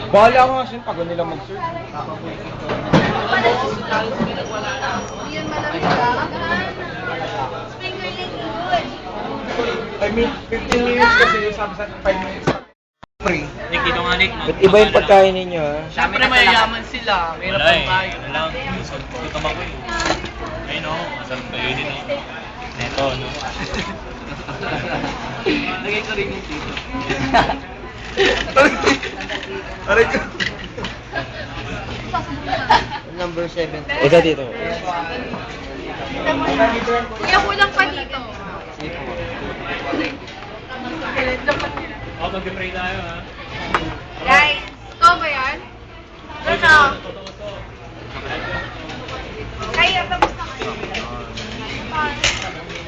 Bahala nga siya pag nila mag-serve. Yun malamig ka. Fingerling good. I mean, 15 minutes kasi yung sabi sa 5 minutes. Free. Nick, dito nga Nick. Ba't iba yung pagkain ninyo, ha? Siyempre mayayaman sila. Mayroon Wala pang bahay. ano lang. Gutom ako eh. Ayun o, masarap kayo din o. Neto, no? Lagay ko rin yung dito. Aray ko. Number 7. Ikaw dito. Kuya, kulang pa dito. Oh, mag-pray tayo ha. Guys, ito ba yan? Ano? Kaya, tapos na kayo.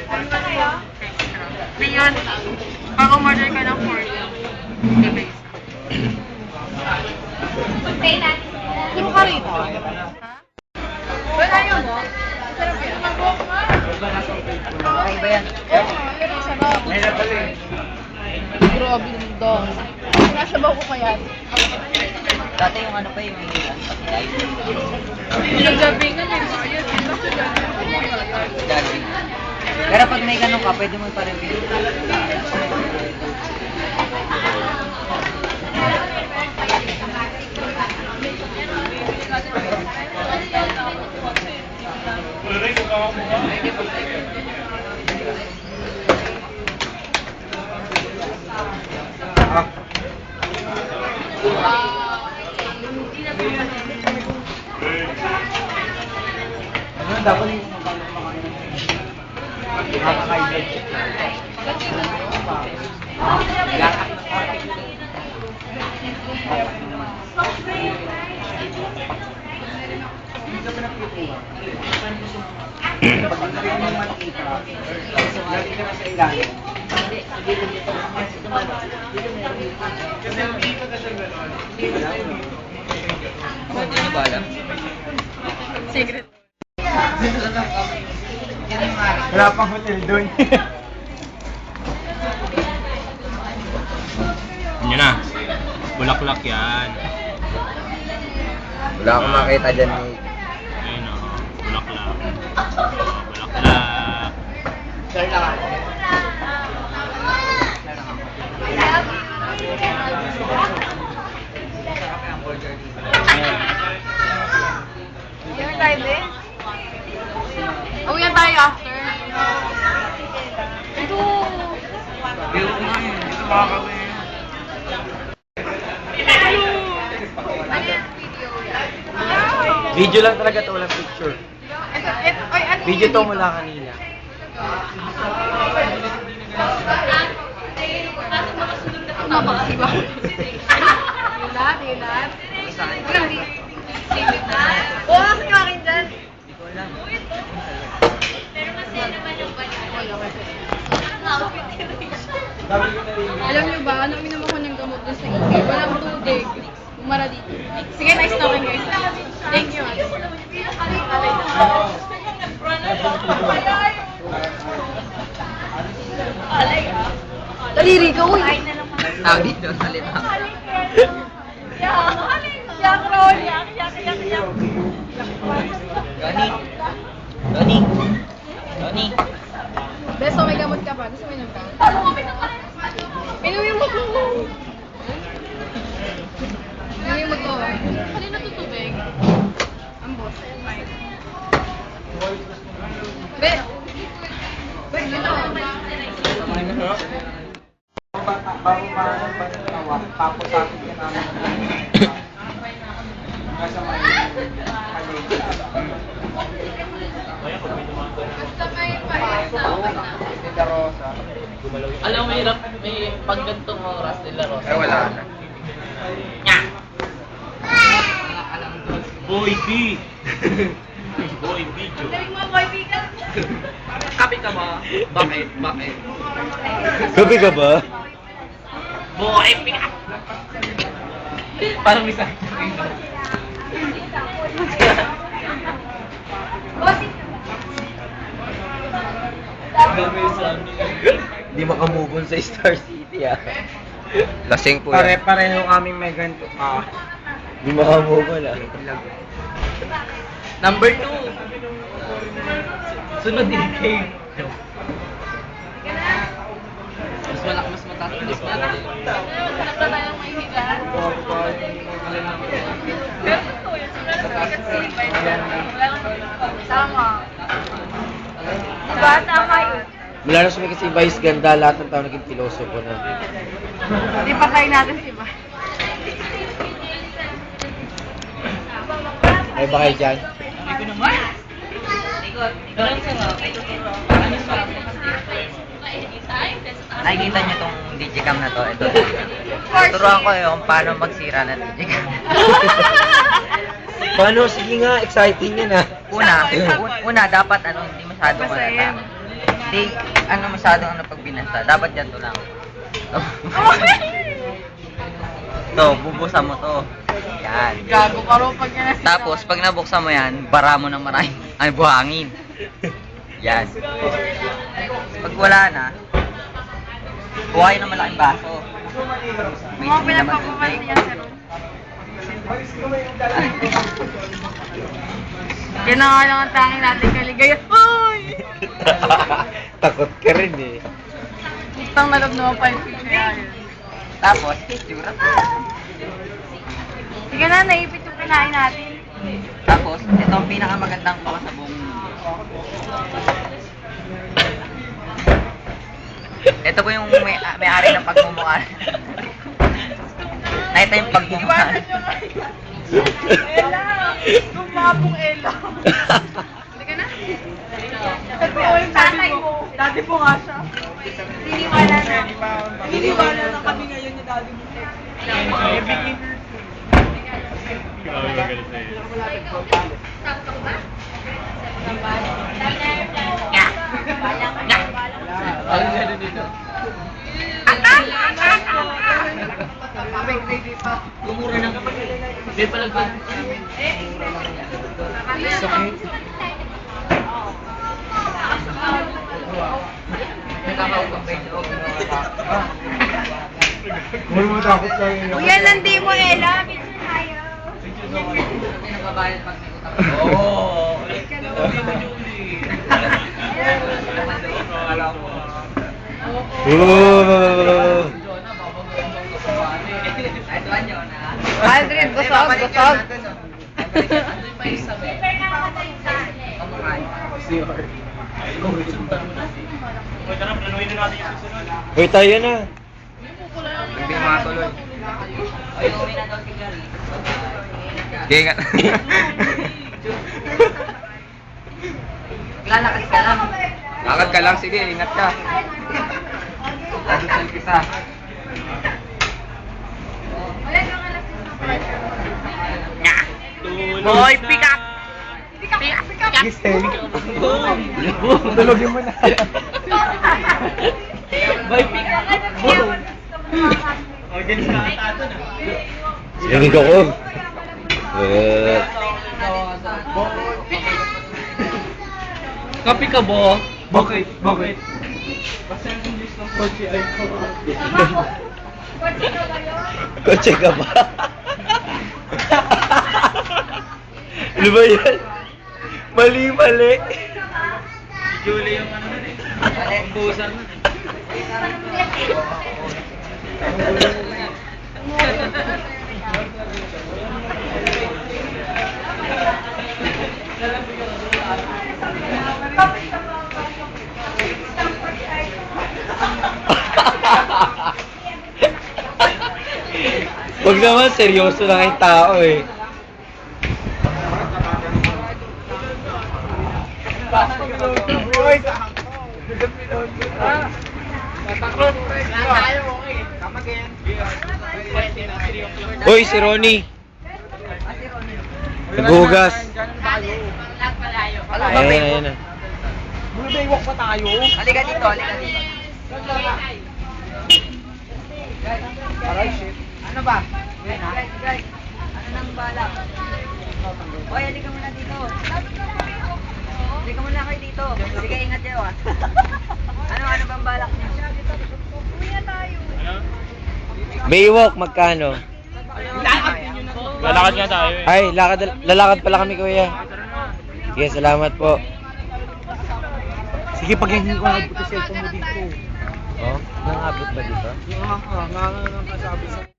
Ano na kayo? Ngayon, pag umorder ka ng 4 gabi. Pay natin. Hindi mo ka rito. Wala yun, no? Sarap yun. Okay ba yan? Oo, yun ang sarap. Mahirap pala eh. Grabe naman daw. Nasabaw ko kaya. Dati yung ano pa yung patilay. Yung gabi nga may bayad. Dati. Pero pag may ganun ka, pwede mo pa-review. Ano dapat yung nakakain. Pag narinig mo mantika, lagi ka na sa ilalim. Kasi dito na siya gano'n. Hindi nyo ba alam? Secret. Wala pang hotel doon. Yun na. Bulaklak yan. Wala akong makita dyan, Nick. Ayun o. Bulaklak. Bulaklak. Sir lang ako. Yung tayo, be? Uwi na tayo after. Ito. Dito na yun. Dito makakawin. Ano yung video? Video lang talaga to, walang picture. Oy, ano Video yun to dito? mula kanina. Ano ba? Diba? Dilat, dilat. Grabe. Oo, kasi akin dyan. Hindi ko alam. Alam niyo ba, ano uminom ako ng gamot doon sa ikay? Walang tubig. Umara dito. Sige, nice talking guys. Thank you. Daliri ka, uy. Tawag dito sa lima. Yak, Ron. Yak. Donnie. Donnie. Donnie. Beso, may gamot ka pa. Gusto mo inom ka? Inuwi mo to. Inuwi mo to. Kanina tutubig. Ang boss. Be. Be, ito. Bago parang panitawa, tapos sa akin ka namin. Nasa may Basta may pahesa. Tita Rosa. Alam mo, hirap may pag gantong oras nila, Rosa. Ay, wala na. Boy B! Boy B, Joe. Galing mo, boy, bigat. Kapi ka ba? Bakit? Bakit? Gabi ka ba? Boy, pick up! Parang may sakit. Bossing. Grabe sa amin. Hindi makamove on sa Star City, ah. Lasing po yan. Pare-pareho kaming may ganito. Di makamove ah. Number 2. Sunod din kay. Mas malaki, mas mataas, mas malaki. Hanap na tayong may higaan. Pero totoo yun. Sobrang sikat si Iba. Wala lang tama. Diba? Tama yun. Mula na sumikat si Vice ganda, lahat ng tao naging pilosopo na. Di patay natin si Ba. Ay ba kayo dyan? Sabi ko naman. Pero ang sarap. Ano sarap? Nakikita niyo tong digicam na to. Ito. Turuan ko kung paano magsira ng digicam. Paano? Sige nga, exciting yan ah. Una, dapat hindi masyadong malata. Hindi, masyadong pag binasa. Dapat ganito lang. To, bubusan mo to. Yan. Gago ka ro pag yan. Tapos, pag nabuksan mo yan, bara mo ng maraming, buhangin. Yan. Pag wala na, kuha yun ng malaking baso. May Mga sila naman pinagpapapansin tubig. yan, sir. Yan na nga lang ang tanging natin kaligaya. Ay! Takot ka rin eh. Utang na loob naman pa yung picture niya. Tapos, itsura. Sige na, naipit yung kinain natin. Tapos, ito ang pinakamagandang paka sa buong mundo. Ito po yung may-ari ng pagmumukha. Nakita yung pagmumukha. Ella! Gumabong Ella! Sige na. Totoo yung tatay mo. Dati po nga siya. Siniwala na. Siniwala na kami ngayon ni daddy mo. Grabe magalit na yun. Ang gano'n dito. Gumura ng kapatid. Hindi pala gano'n. May kakaupang ba ito? Huwag mo takot lang yun. Kuya, landi mo, Ella. Picture tayo. May nagbabayad pag may utang. Oo. Oh. Ay, tuwan nyo na. Aldrin, busog, busog. Andun pa isa ba? Kamukhaan. Okay, tara, planuhin na natin yung susunod. Hoy, tayo na. Hindi matuloy. Ay, uwi na daw si Gary. Gengat. Lalakas ka lang. Lakad ka lang, sige, ingat ka. Dadusal kita. Boy, pick up! Tulogin mo na. Boy, pick up! Audience ka ata na. Rinig ako. Kapi ka bo? Bakit? Bakit? Kasi ang English ng kotse ay Kotse ka ba? Ano ba yan? Mali, mali. Julie yung ano nun eh. Ang busan nun eh. Huwag naman, seryoso lang yung tao eh. Hoy, si Ronnie. Naghugas. Ayan, ayan na. Bumibaywalk pa tayo. Halika dito, halika dito. Aray, shit. Ano ba? Ano nang balak? Hoy, halika muna dito. Halika muna kayo dito. Sige, ingat kayo ah. Ano bang balak niyo? Ano? Baywalk, magkano? Lalakad nga tayo eh. Ay, lalakad pala kami, kuya. Sige, salamat po. Sige, pag hindi ko nagbuto cellphone mo dito. Oh, nangabot ba dito? Nga, nga, nga, nga, sabi sa...